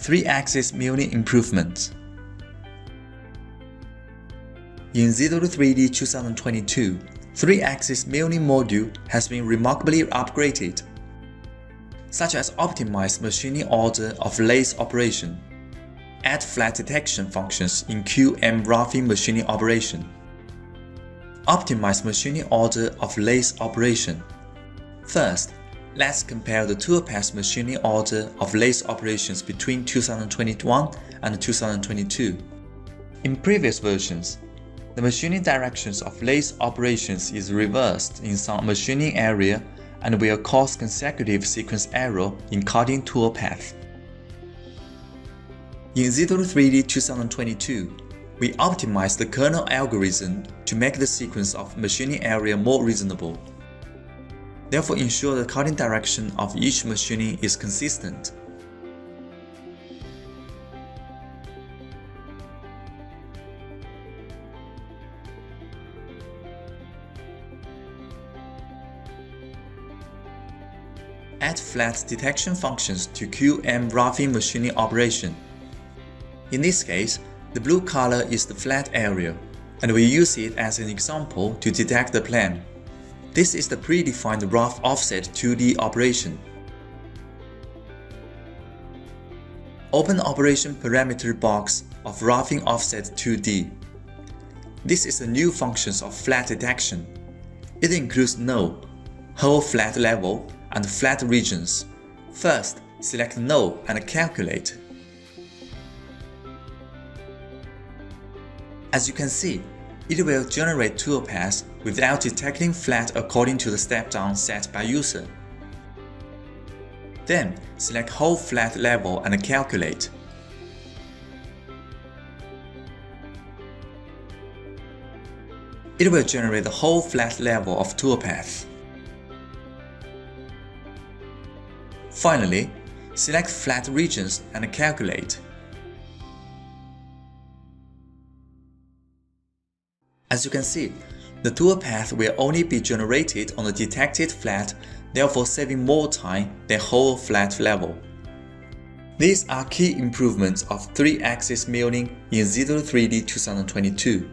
3-axis milling improvements. In ZW3D 2022, 3-axis milling module has been remarkably upgraded, such as optimized machining order of lathe operation, add flat detection functions in QM roughing machining operation, optimized machining order of lathe operation. First, let's compare the toolpath machining order of lathe operations between 2021 and 2022. In previous versions, the machining directions of lathe operations is reversed in some machining area and will cause consecutive sequence error in cutting tool path. In ZW3D 2022, we optimized the kernel algorithm to make the sequence of machining area more reasonable. Therefore, ensure the cutting direction of each machining is consistent. Add flat detection functions to QM roughing machining operation. In this case, the blue color is the flat area, and we use it as an example to detect the plane. This is the predefined rough offset 2D operation. Open operation parameter box of roughing offset 2D. This is the new functions of flat detection. It includes no, whole flat level, and flat regions. First, select no and calculate. As you can see, it will generate toolpaths without detecting flat according to the step-down set by user. Then, select whole flat level and calculate. It will generate the whole flat level of toolpath. Finally, select flat regions and calculate. As you can see, the toolpath will only be generated on the detected flat, therefore saving more time than whole flat level. These are key improvements of 3-axis milling in ZW3D 2022.